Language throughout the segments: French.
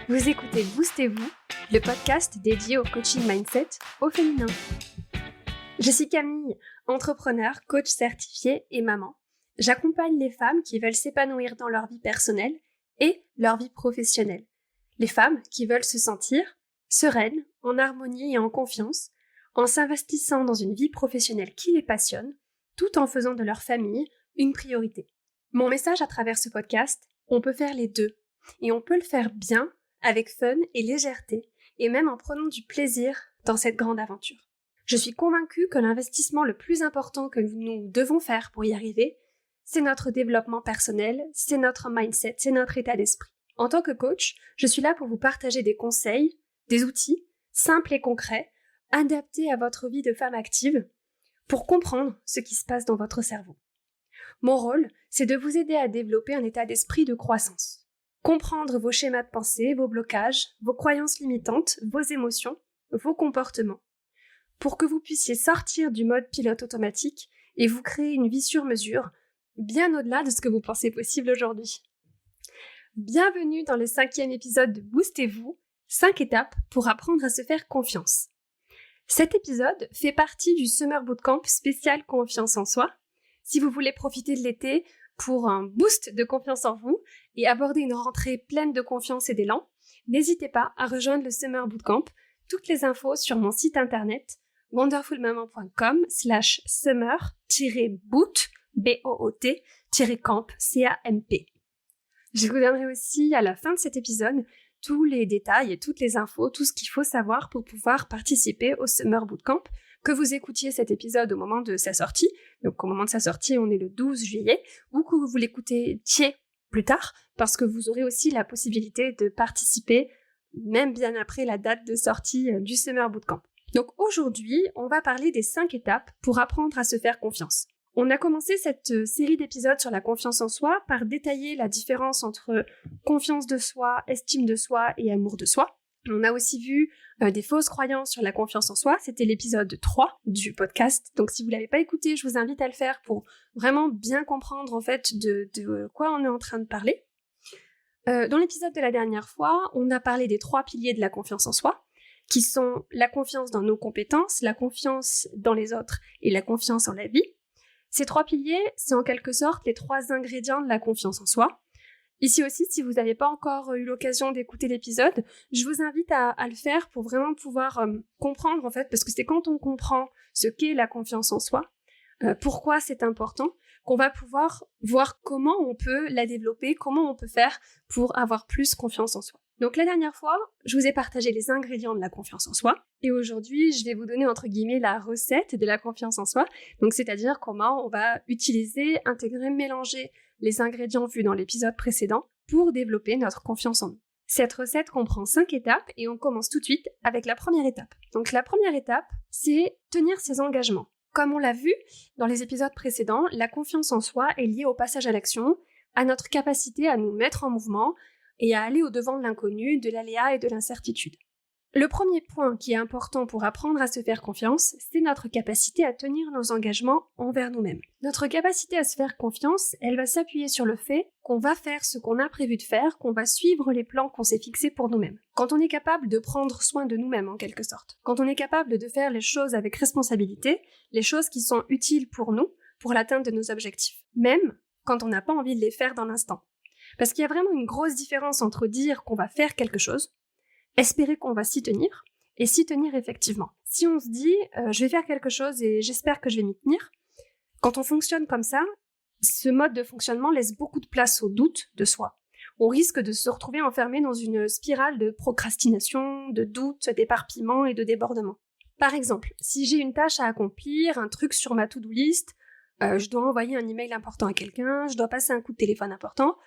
Vous écoutez Boostez-vous, le podcast dédié au coaching mindset au féminin. Je suis Camille, entrepreneur, coach certifié et maman. J'accompagne les femmes qui veulent s'épanouir dans leur vie personnelle et leur vie professionnelle. Les femmes qui veulent se sentir sereines, en harmonie et en confiance, en s'investissant dans une vie professionnelle qui les passionne, tout en faisant de leur famille une priorité. Mon message à travers ce podcast, on peut faire les deux. Et on peut le faire bien, avec fun et légèreté, et même en prenant du plaisir dans cette grande aventure. Je suis convaincue que l'investissement le plus important que nous devons faire pour y arriver, c'est notre développement personnel, c'est notre mindset, c'est notre état d'esprit. En tant que coach, je suis là pour vous partager des conseils, des outils, simples et concrets, adaptés à votre vie de femme active, pour comprendre ce qui se passe dans votre cerveau. Mon rôle, c'est de vous aider à développer un état d'esprit de croissance. Comprendre vos schémas de pensée, vos blocages, vos croyances limitantes, vos émotions, vos comportements, pour que vous puissiez sortir du mode pilote automatique et vous créer une vie sur mesure, bien au-delà de ce que vous pensez possible aujourd'hui. Bienvenue dans le 5e épisode de Boostez-vous, 5 étapes pour apprendre à se faire confiance. Cet épisode fait partie du Summer Bootcamp spécial confiance en soi. Si vous voulez profiter de l'été pour un boost de confiance en vous et aborder une rentrée pleine de confiance et d'élan, n'hésitez pas à rejoindre le Summer Bootcamp. Toutes les infos sur mon site internet wonderfulmaman.com/summer-boot, B-O-O-T-camp, C-A-M-P. Je vous donnerai aussi à la fin de cet épisode tous les détails et toutes les infos, tout ce qu'il faut savoir pour pouvoir participer au Summer Bootcamp. Que vous écoutiez cet épisode au moment de sa sortie, donc au moment de sa sortie, on est le 12 juillet, ou que vous l'écoutiez plus tard, parce que vous aurez aussi la possibilité de participer, même bien après la date de sortie du Summer Bootcamp. Donc aujourd'hui, on va parler des 5 étapes pour apprendre à se faire confiance. On a commencé cette série d'épisodes sur la confiance en soi par détailler la différence entre confiance de soi, estime de soi et amour de soi. On a aussi vu des fausses croyances sur la confiance en soi, c'était l'épisode 3 du podcast. Donc si vous ne l'avez pas écouté, je vous invite à le faire pour vraiment bien comprendre en fait de quoi on est en train de parler. Dans l'épisode de la dernière fois, on a parlé des 3 piliers de la confiance en soi, qui sont la confiance dans nos compétences, la confiance dans les autres et la confiance en la vie. Ces 3 piliers, c'est en quelque sorte les 3 ingrédients de la confiance en soi. Ici aussi, si vous n'avez pas encore eu l'occasion d'écouter l'épisode, je vous invite à le faire pour vraiment pouvoir comprendre en fait, parce que c'est quand on comprend ce qu'est la confiance en soi, pourquoi c'est important, qu'on va pouvoir voir comment on peut la développer, comment on peut faire pour avoir plus confiance en soi. Donc la dernière fois, je vous ai partagé les ingrédients de la confiance en soi, et aujourd'hui, je vais vous donner entre guillemets la recette de la confiance en soi, donc c'est-à-dire comment on va utiliser, intégrer, mélanger les ingrédients vus dans l'épisode précédent pour développer notre confiance en nous. Cette recette comprend 5 étapes et on commence tout de suite avec la première étape. Donc la première étape, c'est tenir ses engagements. Comme on l'a vu dans les épisodes précédents, la confiance en soi est liée au passage à l'action, à notre capacité à nous mettre en mouvement et à aller au-devant de l'inconnu, de l'aléa et de l'incertitude. Le premier point qui est important pour apprendre à se faire confiance, c'est notre capacité à tenir nos engagements envers nous-mêmes. Notre capacité à se faire confiance, elle va s'appuyer sur le fait qu'on va faire ce qu'on a prévu de faire, qu'on va suivre les plans qu'on s'est fixés pour nous-mêmes. Quand on est capable de prendre soin de nous-mêmes en quelque sorte, quand on est capable de faire les choses avec responsabilité, les choses qui sont utiles pour nous, pour l'atteinte de nos objectifs, même quand on n'a pas envie de les faire dans l'instant. Parce qu'il y a vraiment une grosse différence entre dire qu'on va faire quelque chose, espérer qu'on va s'y tenir, et s'y tenir effectivement. Si on se dit je vais faire quelque chose et j'espère que je vais m'y tenir, quand on fonctionne comme ça, ce mode de fonctionnement laisse beaucoup de place au doute de soi. On risque de se retrouver enfermé dans une spirale de procrastination, de doute, d'éparpillement et de débordement. Par exemple, si j'ai une tâche à accomplir, un truc sur ma to-do list, je dois envoyer un email important à quelqu'un, je dois passer un coup de téléphone important.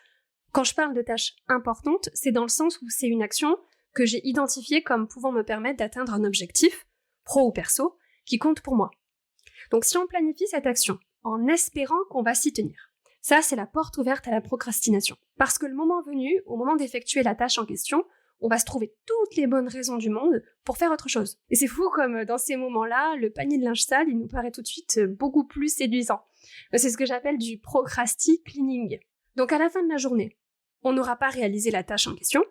Quand je parle de tâches importantes, c'est dans le sens où c'est une action que j'ai identifié comme pouvant me permettre d'atteindre un objectif, pro ou perso, qui compte pour moi. Donc si on planifie cette action en espérant qu'on va s'y tenir, ça c'est la porte ouverte à la procrastination. Parce que le moment venu, au moment d'effectuer la tâche en question, on va se trouver toutes les bonnes raisons du monde pour faire autre chose. Et c'est fou comme dans ces moments-là, le panier de linge sale, il nous paraît tout de suite beaucoup plus séduisant. C'est ce que j'appelle du procrasti-cleaning. Donc à la fin de la journée, on n'aura pas réalisé la tâche en question,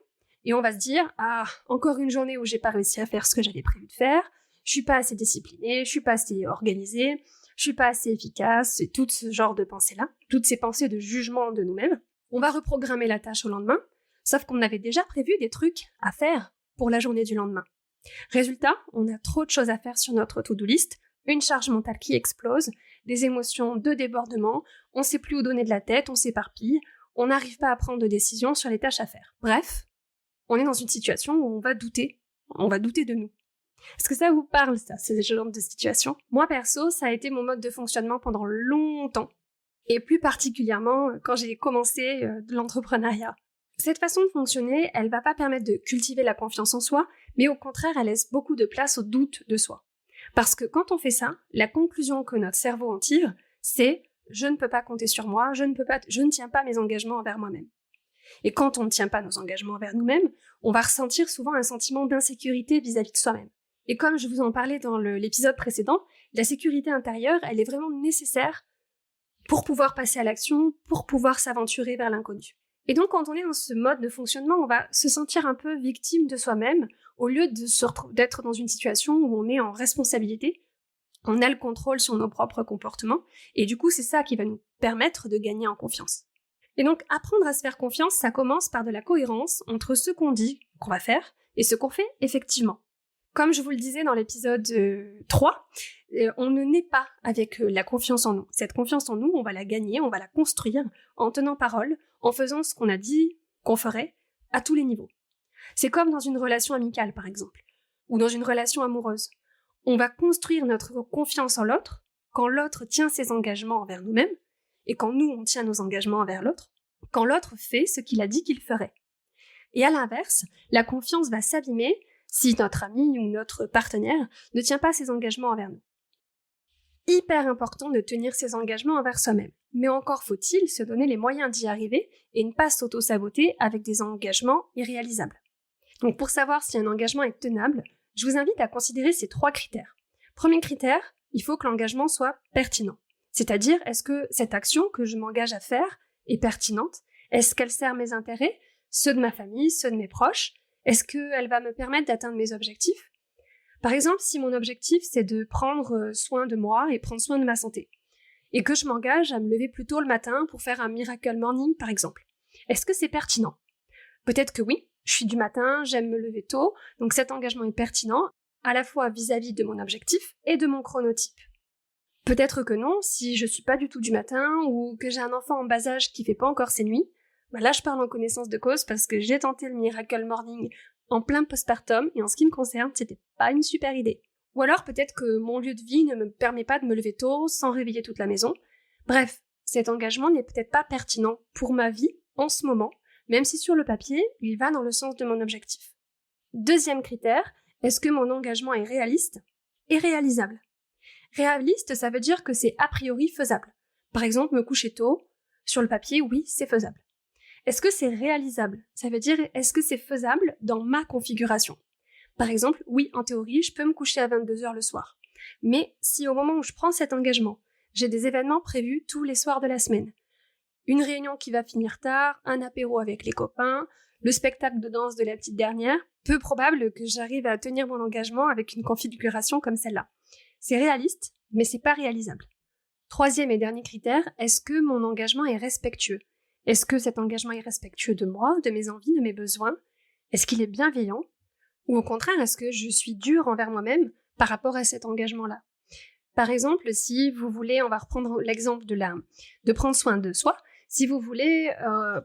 et on va se dire « Ah, encore une journée où j'ai pas réussi à faire ce que j'avais prévu de faire, je suis pas assez disciplinée, je suis pas assez organisée, je suis pas assez efficace », et tout ce genre de pensées-là, toutes ces pensées de jugement de nous-mêmes. On va reprogrammer la tâche au lendemain, sauf qu'on avait déjà prévu des trucs à faire pour la journée du lendemain. Résultat, on a trop de choses à faire sur notre to-do list, une charge mentale qui explose, des émotions de débordement, on sait plus où donner de la tête, on s'éparpille, on n'arrive pas à prendre de décision sur les tâches à faire. Bref, on est dans une situation où on va douter de nous. Est-ce que ça vous parle, ça, ce genre de situation ? Moi, perso, ça a été mon mode de fonctionnement pendant longtemps, et plus particulièrement quand j'ai commencé de l'entrepreneuriat. Cette façon de fonctionner, elle va pas permettre de cultiver la confiance en soi, mais au contraire, elle laisse beaucoup de place au doute de soi. Parce que quand on fait ça, la conclusion que notre cerveau en tire, c'est « je ne peux pas compter sur moi, je ne tiens pas mes engagements envers moi-même ». Et quand on ne tient pas nos engagements envers nous-mêmes, on va ressentir souvent un sentiment d'insécurité vis-à-vis de soi-même. Et comme je vous en parlais dans l'épisode précédent, la sécurité intérieure, elle est vraiment nécessaire pour pouvoir passer à l'action, pour pouvoir s'aventurer vers l'inconnu. Et donc, quand on est dans ce mode de fonctionnement, on va se sentir un peu victime de soi-même, au lieu d'être dans une situation où on est en responsabilité, on a le contrôle sur nos propres comportements, et du coup, c'est ça qui va nous permettre de gagner en confiance. Et donc, apprendre à se faire confiance, ça commence par de la cohérence entre ce qu'on dit qu'on va faire et ce qu'on fait effectivement. Comme je vous le disais dans l'épisode 3, on ne naît pas avec la confiance en nous. Cette confiance en nous, on va la gagner, on va la construire en tenant parole, en faisant ce qu'on a dit qu'on ferait à tous les niveaux. C'est comme dans une relation amicale, par exemple, ou dans une relation amoureuse. On va construire notre confiance en l'autre quand l'autre tient ses engagements envers nous-mêmes, et quand nous, on tient nos engagements envers l'autre, quand l'autre fait ce qu'il a dit qu'il ferait. Et à l'inverse, la confiance va s'abîmer si notre ami ou notre partenaire ne tient pas ses engagements envers nous. Hyper important de tenir ses engagements envers soi-même. Mais encore faut-il se donner les moyens d'y arriver et ne pas s'auto-saboter avec des engagements irréalisables. Donc pour savoir si un engagement est tenable, je vous invite à considérer ces 3 critères. Premier critère, il faut que l'engagement soit pertinent. C'est-à-dire, est-ce que cette action que je m'engage à faire est pertinente ? Est-ce qu'elle sert mes intérêts, ceux de ma famille, ceux de mes proches ? Est-ce qu'elle va me permettre d'atteindre mes objectifs ? Par exemple, si mon objectif c'est de prendre soin de moi et prendre soin de ma santé, et que je m'engage à me lever plus tôt le matin pour faire un miracle morning par exemple, est-ce que c'est pertinent ? Peut-être que oui, je suis du matin, j'aime me lever tôt, donc cet engagement est pertinent, à la fois vis-à-vis de mon objectif et de mon chronotype. Peut-être que non, si je suis pas du tout du matin, ou que j'ai un enfant en bas âge qui fait pas encore ses nuits, là je parle en connaissance de cause parce que j'ai tenté le miracle morning en plein postpartum, et en ce qui me concerne, c'était pas une super idée. Ou alors peut-être que mon lieu de vie ne me permet pas de me lever tôt sans réveiller toute la maison. Bref, cet engagement n'est peut-être pas pertinent pour ma vie en ce moment, même si sur le papier, il va dans le sens de mon objectif. Deuxième critère, est-ce que mon engagement est réaliste et réalisable ? Réaliste, ça veut dire que c'est a priori faisable. Par exemple, me coucher tôt, sur le papier, oui, c'est faisable. Est-ce que c'est réalisable ? Ça veut dire, est-ce que c'est faisable dans ma configuration ? Par exemple, oui, en théorie, je peux me coucher à 22h le soir. Mais si au moment où je prends cet engagement, j'ai des événements prévus tous les soirs de la semaine, une réunion qui va finir tard, un apéro avec les copains, le spectacle de danse de la petite dernière, peu probable que j'arrive à tenir mon engagement avec une configuration comme celle-là. C'est réaliste, mais c'est pas réalisable. Troisième et dernier critère, est-ce que mon engagement est respectueux ? Est-ce que cet engagement est respectueux de moi, de mes envies, de mes besoins ? Est-ce qu'il est bienveillant ? Ou au contraire, est-ce que je suis dure envers moi-même par rapport à cet engagement-là ? Par exemple, si vous voulez, on va reprendre l'exemple de prendre soin de soi, si vous voulez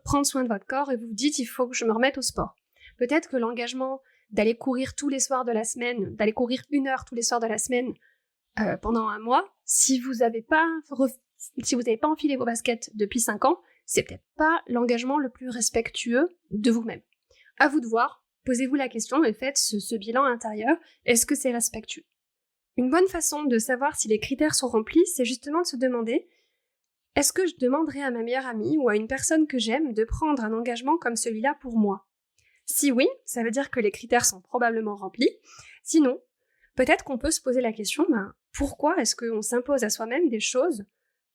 prendre soin de votre corps et vous vous dites il faut que je me remette au sport. Peut-être que l'engagement d'aller courir tous les soirs de la semaine, d'aller courir 1 heure tous les soirs de la semaine pendant 1 mois, si vous n'avez pas enfilé vos baskets depuis 5 ans, c'est peut-être pas l'engagement le plus respectueux de vous-même. À vous de voir, posez-vous la question et faites ce bilan intérieur, est-ce que c'est respectueux ? Une bonne façon de savoir si les critères sont remplis, c'est justement de se demander est-ce que je demanderais à ma meilleure amie ou à une personne que j'aime de prendre un engagement comme celui-là pour moi ? Si oui, ça veut dire que les critères sont probablement remplis. Sinon, peut-être qu'on peut se poser la question, pourquoi est-ce qu'on s'impose à soi-même des choses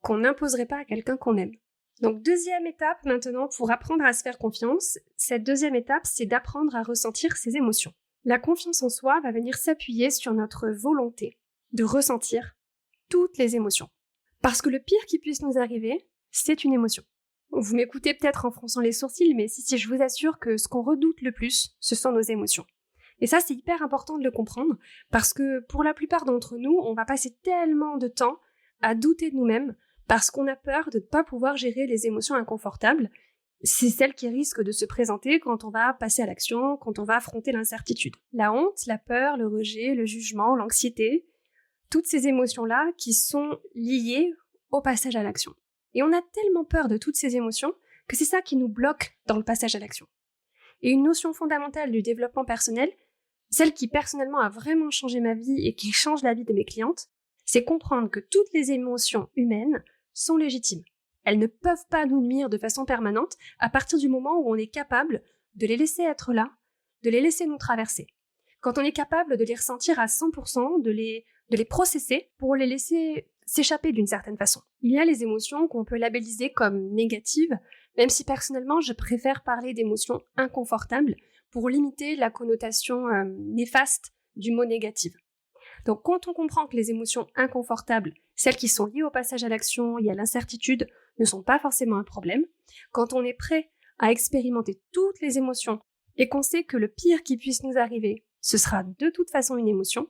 qu'on n'imposerait pas à quelqu'un qu'on aime ? Donc, deuxième étape maintenant pour apprendre à se faire confiance. Cette deuxième étape, c'est d'apprendre à ressentir ses émotions. La confiance en soi va venir s'appuyer sur notre volonté de ressentir toutes les émotions. Parce que le pire qui puisse nous arriver, c'est une émotion. Vous m'écoutez peut-être en fronçant les sourcils, mais si je vous assure que ce qu'on redoute le plus, ce sont nos émotions. Et ça, c'est hyper important de le comprendre, parce que pour la plupart d'entre nous, on va passer tellement de temps à douter de nous-mêmes, parce qu'on a peur de ne pas pouvoir gérer les émotions inconfortables. C'est celles qui risquent de se présenter quand on va passer à l'action, quand on va affronter l'incertitude. La honte, la peur, le rejet, le jugement, l'anxiété, toutes ces émotions-là qui sont liées au passage à l'action. Et on a tellement peur de toutes ces émotions que c'est ça qui nous bloque dans le passage à l'action. Et une notion fondamentale du développement personnel, celle qui personnellement a vraiment changé ma vie et qui change la vie de mes clientes, c'est comprendre que toutes les émotions humaines sont légitimes. Elles ne peuvent pas nous nuire de façon permanente à partir du moment où on est capable de les laisser être là, de les laisser nous traverser. Quand on est capable de les ressentir à 100%, de les processer pour les laisser s'échapper d'une certaine façon. Il y a les émotions qu'on peut labelliser comme négatives, même si personnellement je préfère parler d'émotions inconfortables pour limiter la connotation néfaste du mot négative. Donc quand on comprend que les émotions inconfortables, celles qui sont liées au passage à l'action et à l'incertitude, ne sont pas forcément un problème, quand on est prêt à expérimenter toutes les émotions et qu'on sait que le pire qui puisse nous arriver, ce sera de toute façon une émotion,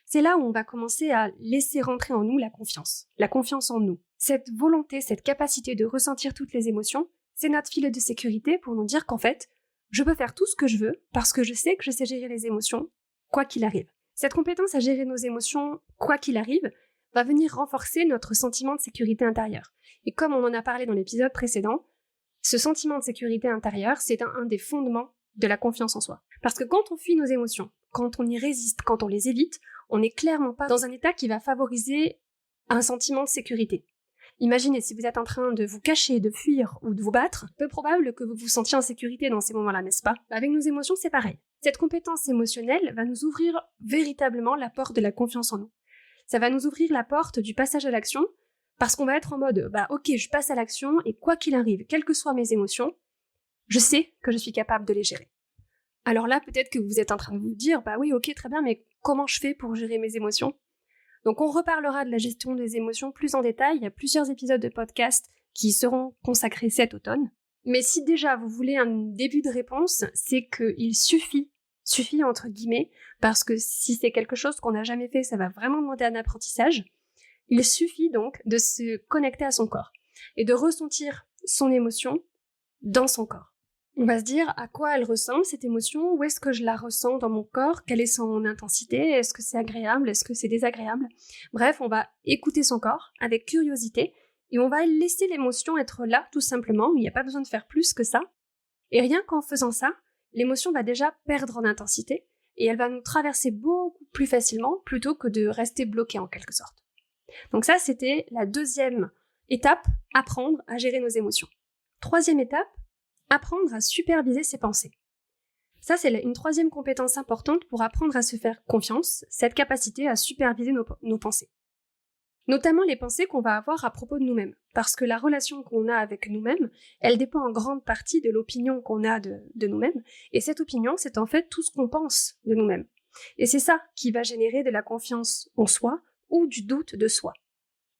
c'est là où on va commencer à laisser rentrer en nous la confiance en nous. Cette volonté, cette capacité de ressentir toutes les émotions, c'est notre filet de sécurité pour nous dire qu'en fait, je peux faire tout ce que je veux parce que je sais que je sais gérer les émotions, quoi qu'il arrive. Cette compétence à gérer nos émotions, quoi qu'il arrive, va venir renforcer notre sentiment de sécurité intérieure. Et comme on en a parlé dans l'épisode précédent, ce sentiment de sécurité intérieure, c'est un des fondements de la confiance en soi. Parce que quand on fuit nos émotions, quand on y résiste, quand on les évite, on n'est clairement pas dans un état qui va favoriser un sentiment de sécurité. Imaginez si vous êtes en train de vous cacher, de fuir ou de vous battre, peu probable que vous vous sentiez en sécurité dans ces moments-là, n'est-ce pas ? Avec nos émotions, c'est pareil. Cette compétence émotionnelle va nous ouvrir véritablement la porte de la confiance en nous. Ça va nous ouvrir la porte du passage à l'action, parce qu'on va être en mode, ok, je passe à l'action, et quoi qu'il arrive, quelles que soient mes émotions, je sais que je suis capable de les gérer. Alors là, peut-être que vous êtes en train de vous dire, oui, ok, très bien, mais comment je fais pour gérer mes émotions ? Donc on reparlera de la gestion des émotions plus en détail, il y a plusieurs épisodes de podcast qui seront consacrés cet automne. Mais si déjà vous voulez un début de réponse, c'est qu'il suffit entre guillemets, parce que si c'est quelque chose qu'on n'a jamais fait, ça va vraiment demander un apprentissage, il suffit donc de se connecter à son corps et de ressentir son émotion dans son corps. On va se dire à quoi elle ressemble cette émotion, où est-ce que je la ressens dans mon corps, quelle est son intensité, est-ce que c'est agréable, est-ce que c'est désagréable. Bref, on va écouter son corps avec curiosité et on va laisser l'émotion être là tout simplement, il n'y a pas besoin de faire plus que ça. Et rien qu'en faisant ça, l'émotion va déjà perdre en intensité et elle va nous traverser beaucoup plus facilement plutôt que de rester bloquée en quelque sorte. Donc ça, c'était la deuxième étape, apprendre à gérer nos émotions. Troisième étape, apprendre à superviser ses pensées. Ça, c'est une troisième compétence importante pour apprendre à se faire confiance, cette capacité à superviser nos pensées. Notamment les pensées qu'on va avoir à propos de nous-mêmes. Parce que la relation qu'on a avec nous-mêmes, elle dépend en grande partie de l'opinion qu'on a de nous-mêmes. Et cette opinion, c'est en fait tout ce qu'on pense de nous-mêmes. Et c'est ça qui va générer de la confiance en soi ou du doute de soi.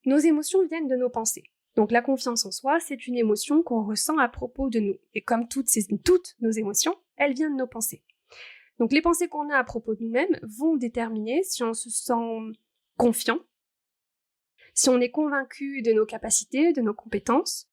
Nos émotions viennent de nos pensées. Donc la confiance en soi, c'est une émotion qu'on ressent à propos de nous. Et comme toutes nos émotions, elle vient de nos pensées. Donc les pensées qu'on a à propos de nous-mêmes vont déterminer si on se sent confiant, si on est convaincu de nos capacités, de nos compétences,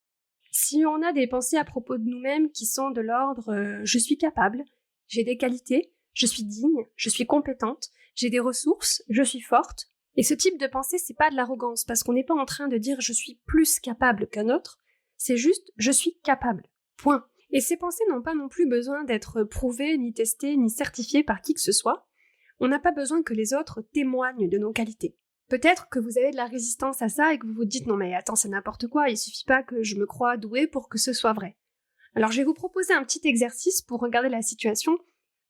si on a des pensées à propos de nous-mêmes qui sont de l'ordre je suis capable, j'ai des qualités, je suis digne, je suis compétente, j'ai des ressources, je suis forte. Et ce type de pensée, c'est pas de l'arrogance, parce qu'on n'est pas en train de dire je suis plus capable qu'un autre, c'est juste je suis capable. Point. Et ces pensées n'ont pas non plus besoin d'être prouvées, ni testées, ni certifiées par qui que ce soit. On n'a pas besoin que les autres témoignent de nos qualités. Peut-être que vous avez de la résistance à ça et que vous vous dites non mais attends, c'est n'importe quoi, il suffit pas que je me croie douée pour que ce soit vrai. Alors je vais vous proposer un petit exercice pour regarder la situation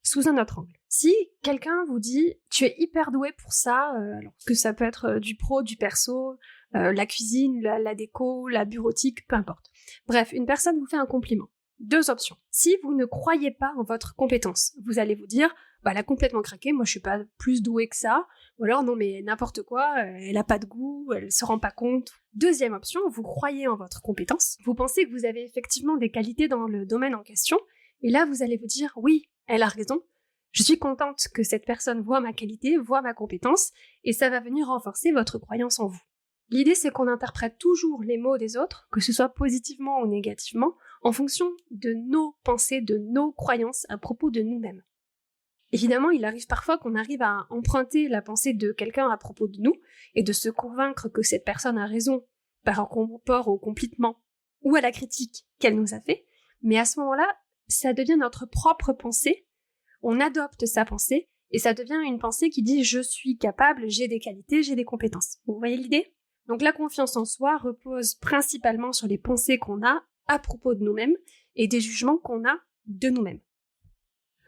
sous un autre angle. Si quelqu'un vous dit « tu es hyper doué pour ça », alors que ça peut être du pro, du perso, la cuisine, la déco, la bureautique, peu importe. Bref, une personne vous fait un compliment. 2 options. Si vous ne croyez pas en votre compétence, vous allez vous dire « elle a complètement craqué, moi je suis pas plus douée que ça », ou alors « non mais n'importe quoi, elle a pas de goût, elle se rend pas compte ». Deuxième option, vous croyez en votre compétence, vous pensez que vous avez effectivement des qualités dans le domaine en question, et là vous allez vous dire « oui, elle a raison, je suis contente que cette personne voit ma qualité, voit ma compétence, et ça va venir renforcer votre croyance en vous ». L'idée, c'est qu'on interprète toujours les mots des autres, que ce soit positivement ou négativement, en fonction de nos pensées, de nos croyances à propos de nous-mêmes. Évidemment, il arrive parfois qu'on arrive à emprunter la pensée de quelqu'un à propos de nous et de se convaincre que cette personne a raison par rapport au compliment ou à la critique qu'elle nous a fait, mais à ce moment-là, ça devient notre propre pensée, on adopte sa pensée et ça devient une pensée qui dit « je suis capable, j'ai des qualités, j'ai des compétences ». Vous voyez l'idée ? Donc la confiance en soi repose principalement sur les pensées qu'on a à propos de nous-mêmes et des jugements qu'on a de nous-mêmes.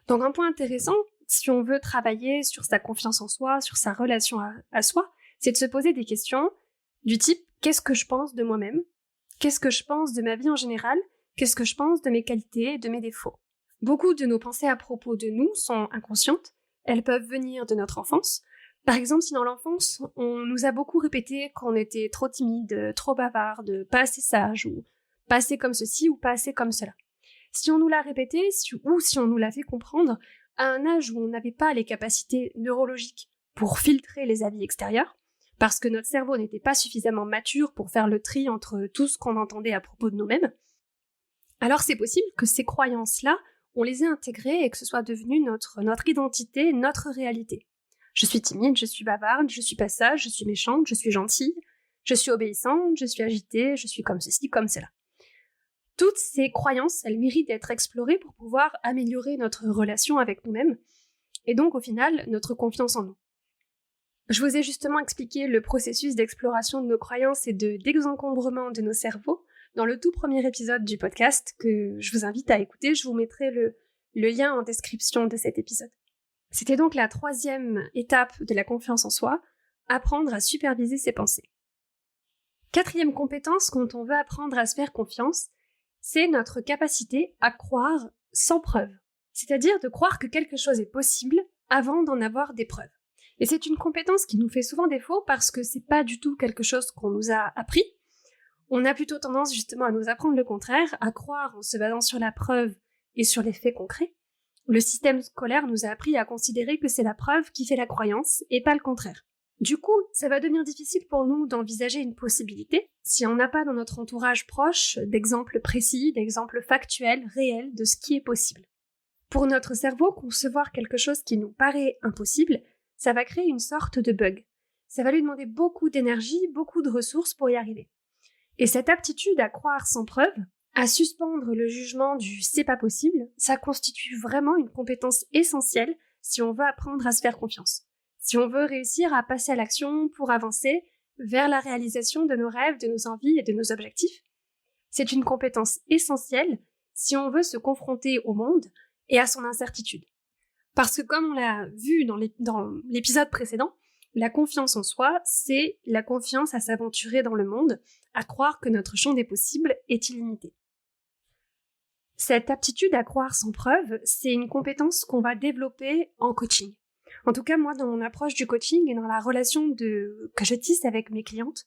Donc un point intéressant, si on veut travailler sur sa confiance en soi, sur sa relation à soi, c'est de se poser des questions du type « qu'est-ce que je pense de moi-même ? Qu'est-ce que je pense de ma vie en général ? Qu'est-ce que je pense de mes qualités et de mes défauts ?» Beaucoup de nos pensées à propos de nous sont inconscientes, elles peuvent venir de notre enfance. Par exemple, si dans l'enfance, on nous a beaucoup répété qu'on était trop timide, trop bavarde, pas assez sage, ou pas assez comme ceci, ou pas assez comme cela. Si on nous l'a répété, ou si on nous l'a fait comprendre, à un âge où on n'avait pas les capacités neurologiques pour filtrer les avis extérieurs, parce que notre cerveau n'était pas suffisamment mature pour faire le tri entre tout ce qu'on entendait à propos de nous-mêmes, alors c'est possible que ces croyances-là, on les ait intégrées et que ce soit devenu notre identité, notre réalité. Je suis timide, je suis bavarde, je suis pas sage, je suis méchante, je suis gentille, je suis obéissante, je suis agitée, je suis comme ceci, comme cela. Toutes ces croyances, elles méritent d'être explorées pour pouvoir améliorer notre relation avec nous-mêmes et donc au final notre confiance en nous. Je vous ai justement expliqué le processus d'exploration de nos croyances et d'exencombrement de nos cerveaux dans le tout premier épisode du podcast que je vous invite à écouter. Je vous mettrai le lien en description de cet épisode. C'était donc la 3e étape de la confiance en soi, apprendre à superviser ses pensées. 4e compétence quand on veut apprendre à se faire confiance, c'est notre capacité à croire sans preuve. C'est-à-dire de croire que quelque chose est possible avant d'en avoir des preuves. Et c'est une compétence qui nous fait souvent défaut parce que c'est pas du tout quelque chose qu'on nous a appris. On a plutôt tendance justement à nous apprendre le contraire, à croire en se basant sur la preuve et sur les faits concrets. Le système scolaire nous a appris à considérer que c'est la preuve qui fait la croyance et pas le contraire. Du coup, ça va devenir difficile pour nous d'envisager une possibilité si on n'a pas dans notre entourage proche d'exemples précis, d'exemples factuels, réels de ce qui est possible. Pour notre cerveau, concevoir quelque chose qui nous paraît impossible, ça va créer une sorte de bug. Ça va lui demander beaucoup d'énergie, beaucoup de ressources pour y arriver. Et cette aptitude à croire sans preuve, à suspendre le jugement du « c'est pas possible », ça constitue vraiment une compétence essentielle si on veut apprendre à se faire confiance. Si on veut réussir à passer à l'action pour avancer vers la réalisation de nos rêves, de nos envies et de nos objectifs, c'est une compétence essentielle si on veut se confronter au monde et à son incertitude. Parce que comme on l'a vu dans l'épisode précédent, la confiance en soi, c'est la confiance à s'aventurer dans le monde, à croire que notre champ des possibles est illimité. Cette aptitude à croire sans preuve, c'est une compétence qu'on va développer en coaching. En tout cas, moi, dans mon approche du coaching et dans la relation que je tisse avec mes clientes,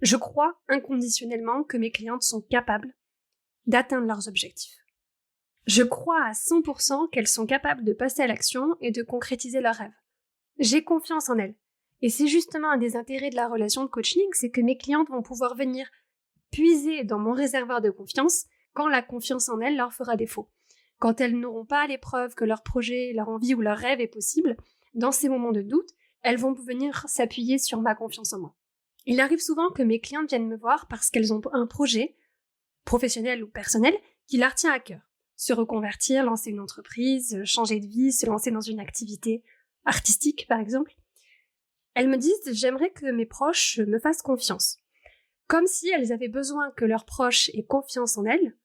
je crois inconditionnellement que mes clientes sont capables d'atteindre leurs objectifs. Je crois à 100% qu'elles sont capables de passer à l'action et de concrétiser leurs rêves. J'ai confiance en elles. Et c'est justement un des intérêts de la relation de coaching, c'est que mes clientes vont pouvoir venir puiser dans mon réservoir de confiance quand la confiance en elles leur fera défaut. Quand elles n'auront pas les preuves que leur projet, leur envie ou leur rêve est possible, dans ces moments de doute, elles vont venir s'appuyer sur ma confiance en moi. Il arrive souvent que mes clientes viennent me voir parce qu'elles ont un projet, professionnel ou personnel, qui leur tient à cœur. Se reconvertir, lancer une entreprise, changer de vie, se lancer dans une activité artistique par exemple. Elles me disent « j'aimerais que mes proches me fassent confiance ». Comme si elles avaient besoin que leurs proches aient confiance en elles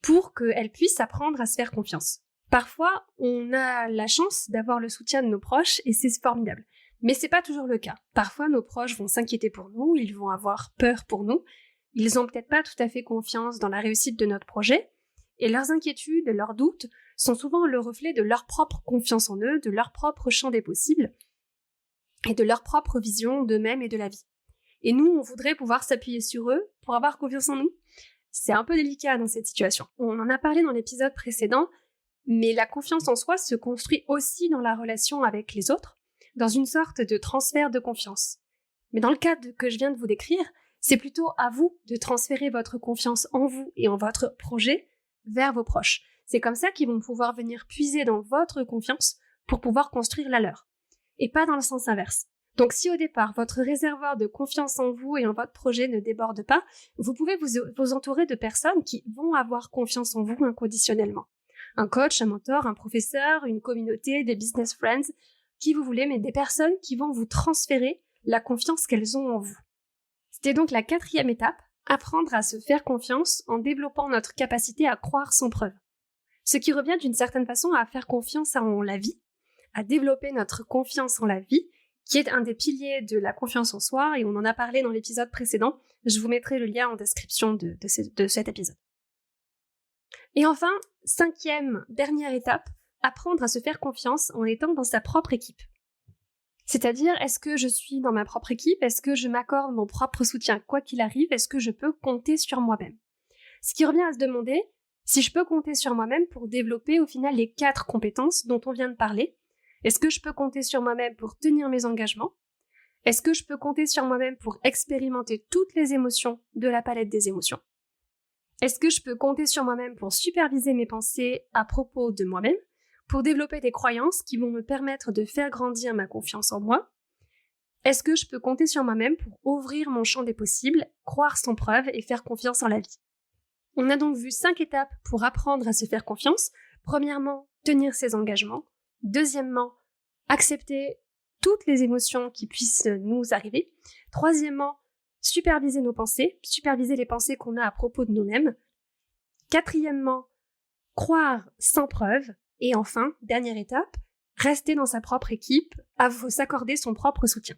pour qu'elles puissent apprendre à se faire confiance. Parfois, on a la chance d'avoir le soutien de nos proches et c'est formidable. Mais c'est pas toujours le cas. Parfois, nos proches vont s'inquiéter pour nous, ils vont avoir peur pour nous, ils ont peut-être pas tout à fait confiance dans la réussite de notre projet, et leurs inquiétudes, leurs doutes sont souvent le reflet de leur propre confiance en eux, de leur propre champ des possibles, et de leur propre vision d'eux-mêmes et de la vie. Et nous, on voudrait pouvoir s'appuyer sur eux pour avoir confiance en nous. C'est un peu délicat dans cette situation. On en a parlé dans l'épisode précédent, mais la confiance en soi se construit aussi dans la relation avec les autres, dans une sorte de transfert de confiance. Mais dans le cas que je viens de vous décrire, c'est plutôt à vous de transférer votre confiance en vous et en votre projet vers vos proches. C'est comme ça qu'ils vont pouvoir venir puiser dans votre confiance pour pouvoir construire la leur, et pas dans le sens inverse. Donc si au départ, votre réservoir de confiance en vous et en votre projet ne déborde pas, vous pouvez vous entourer de personnes qui vont avoir confiance en vous inconditionnellement. Un coach, un mentor, un professeur, une communauté, des business friends, qui vous voulez, mais des personnes qui vont vous transférer la confiance qu'elles ont en vous. C'était donc la 4e étape, apprendre à se faire confiance en développant notre capacité à croire sans preuve. Ce qui revient d'une certaine façon à faire confiance en la vie, à développer notre confiance en la vie, qui est un des piliers de la confiance en soi, et on en a parlé dans l'épisode précédent. Je vous mettrai le lien en description de cet épisode. Et enfin, 5e, dernière étape, apprendre à se faire confiance en étant dans sa propre équipe. C'est-à-dire, est-ce que je suis dans ma propre équipe? Est-ce que je m'accorde mon propre soutien quoi qu'il arrive? Est-ce que je peux compter sur moi-même? Ce qui revient à se demander si je peux compter sur moi-même pour développer au final les 4 compétences dont on vient de parler. Est-ce que je peux compter sur moi-même pour tenir mes engagements? Est-ce que je peux compter sur moi-même pour expérimenter toutes les émotions de la palette des émotions? Est-ce que je peux compter sur moi-même pour superviser mes pensées à propos de moi-même, pour développer des croyances qui vont me permettre de faire grandir ma confiance en moi? Est-ce que je peux compter sur moi-même pour ouvrir mon champ des possibles, croire sans preuve et faire confiance en la vie? On a donc vu 5 étapes pour apprendre à se faire confiance. Premièrement, tenir ses engagements. Deuxièmement, accepter toutes les émotions qui puissent nous arriver. Troisièmement, superviser nos pensées, superviser les pensées qu'on a à propos de nous-mêmes. Quatrièmement, croire sans preuve. Et enfin, dernière étape, rester dans sa propre équipe, s'accorder son propre soutien.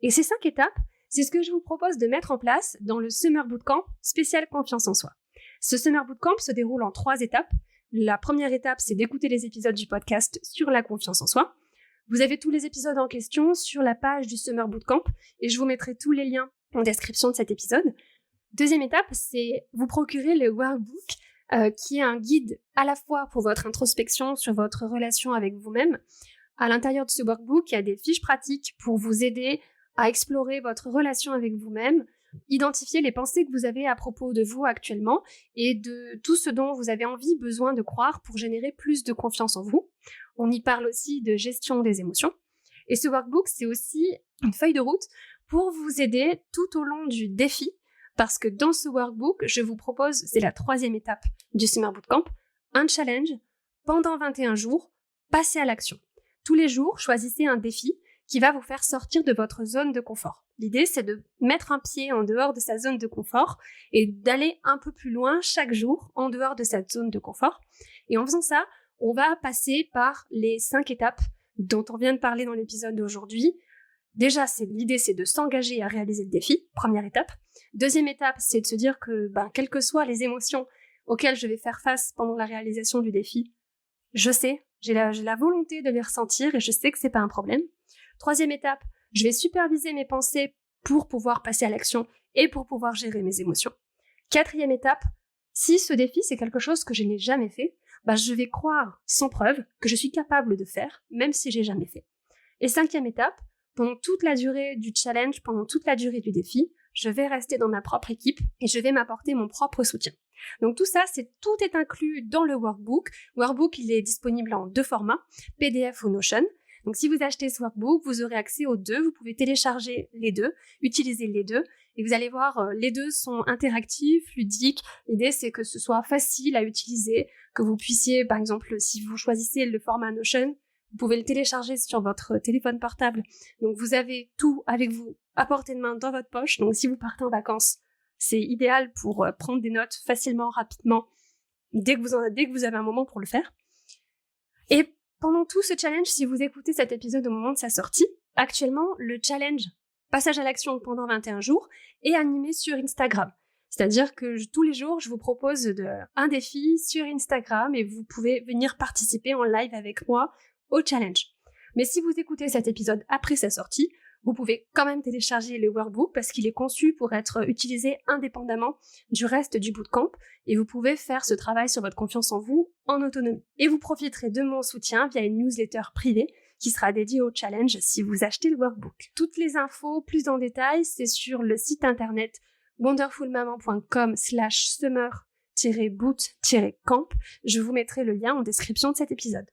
Et ces 5 étapes, c'est ce que je vous propose de mettre en place dans le Summer Bootcamp spécial confiance en soi. Ce Summer Bootcamp se déroule en 3 étapes. La première étape, c'est d'écouter les épisodes du podcast sur la confiance en soi. Vous avez tous les épisodes en question sur la page du Summer Bootcamp et je vous mettrai tous les liens en description de cet épisode. Deuxième étape, c'est vous procurer le workbook qui est un guide à la fois pour votre introspection sur votre relation avec vous-même. À l'intérieur de ce workbook, il y a des fiches pratiques pour vous aider à explorer votre relation avec vous-même, identifier les pensées que vous avez à propos de vous actuellement et de tout ce dont vous avez besoin de croire pour générer plus de confiance en vous. On y parle aussi de gestion des émotions. Et ce workbook, c'est aussi une feuille de route pour vous aider tout au long du défi, parce que dans ce workbook, je vous propose, c'est la 3e étape du Summer Bootcamp, un challenge pendant 21 jours, passez à l'action. Tous les jours, choisissez un défi qui va vous faire sortir de votre zone de confort. L'idée, c'est de mettre un pied en dehors de sa zone de confort et d'aller un peu plus loin chaque jour en dehors de cette zone de confort. Et en faisant ça, on va passer par les 5 étapes dont on vient de parler dans l'épisode d'aujourd'hui. Déjà, l'idée, c'est de s'engager à réaliser le défi, première étape. Deuxième étape, c'est de se dire que, quelles que soient les émotions auxquelles je vais faire face pendant la réalisation du défi, je sais, j'ai la volonté de les ressentir et je sais que c'est pas un problème. Troisième étape, je vais superviser mes pensées pour pouvoir passer à l'action et pour pouvoir gérer mes émotions. Quatrième étape, si ce défi, c'est quelque chose que je n'ai jamais fait, je vais croire sans preuve que je suis capable de faire, même si j'ai jamais fait. Et 5e étape, pendant toute la durée du challenge, pendant toute la durée du défi, je vais rester dans ma propre équipe et je vais m'apporter mon propre soutien. Donc tout ça, tout est inclus dans le workbook. Workbook, il est disponible en 2 formats, PDF ou Notion. Donc si vous achetez ce workbook, vous aurez accès aux 2. Vous pouvez télécharger les 2, utiliser les 2. Et vous allez voir, les 2 sont interactifs, ludiques. L'idée, c'est que ce soit facile à utiliser, que vous puissiez, par exemple, si vous choisissez le format Notion, vous pouvez le télécharger sur votre téléphone portable. Donc vous avez tout avec vous à portée de main dans votre poche. Donc si vous partez en vacances, c'est idéal pour prendre des notes facilement, rapidement, dès que vous avez un moment pour le faire. Et pendant tout ce challenge, si vous écoutez cet épisode au moment de sa sortie, Actuellement, le challenge Passage à l'action pendant 21 jours est animé sur Instagram. C'est-à-dire que tous les jours, je vous propose un défi sur Instagram et vous pouvez venir participer en live avec moi au challenge. Mais si vous écoutez cet épisode après sa sortie, vous pouvez quand même télécharger le workbook parce qu'il est conçu pour être utilisé indépendamment du reste du bootcamp et vous pouvez faire ce travail sur votre confiance en vous en autonomie. Et vous profiterez de mon soutien via une newsletter privée qui sera dédiée au challenge si vous achetez le workbook. Toutes les infos plus en détail, c'est sur le site internet wonderfulmaman.com/summer-boot-camp. Je vous mettrai le lien en description de cet épisode.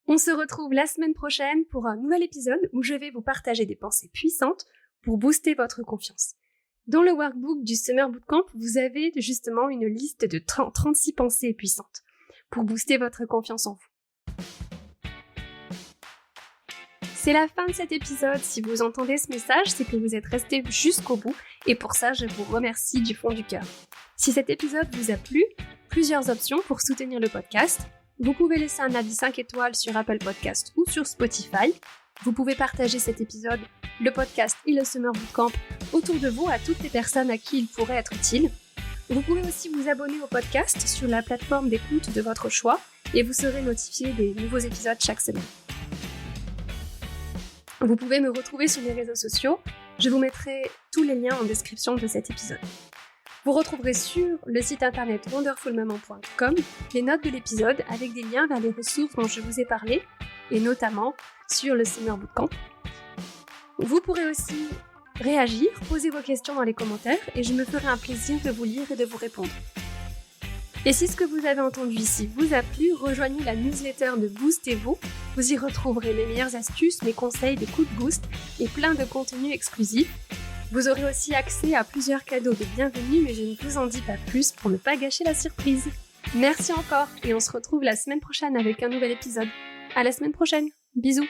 On se retrouve la semaine prochaine pour un nouvel épisode où je vais vous partager des pensées puissantes pour booster votre confiance. Dans le workbook du Summer Bootcamp, vous avez justement une liste de 36 pensées puissantes pour booster votre confiance en vous. C'est la fin de cet épisode. Si vous entendez ce message, c'est que vous êtes resté jusqu'au bout et pour ça, je vous remercie du fond du cœur. Si cet épisode vous a plu, plusieurs options pour soutenir le podcast. Vous pouvez laisser un avis 5 étoiles sur Apple Podcast ou sur Spotify. Vous pouvez partager cet épisode, le podcast et le Summer Bootcamp autour de vous à toutes les personnes à qui il pourrait être utile. Vous pouvez aussi vous abonner au podcast sur la plateforme d'écoute de votre choix et vous serez notifié des nouveaux épisodes chaque semaine. Vous pouvez me retrouver sur les réseaux sociaux. Je vous mettrai tous les liens en description de cet épisode. Vous retrouverez sur le site internet wonderfulmaman.com les notes de l'épisode avec des liens vers les ressources dont je vous ai parlé et notamment sur le Summer Bootcamp. Vous pourrez aussi réagir, poser vos questions dans les commentaires et je me ferai un plaisir de vous lire et de vous répondre. Et si ce que vous avez entendu ici vous a plu, rejoignez la newsletter de Boostez-vous. Vous y retrouverez mes meilleures astuces, mes conseils, des coups de boost et plein de contenus exclusifs. Vous aurez aussi accès à plusieurs cadeaux de bienvenue, mais je ne vous en dis pas plus pour ne pas gâcher la surprise. Merci encore et on se retrouve la semaine prochaine avec un nouvel épisode. À la semaine prochaine. Bisous.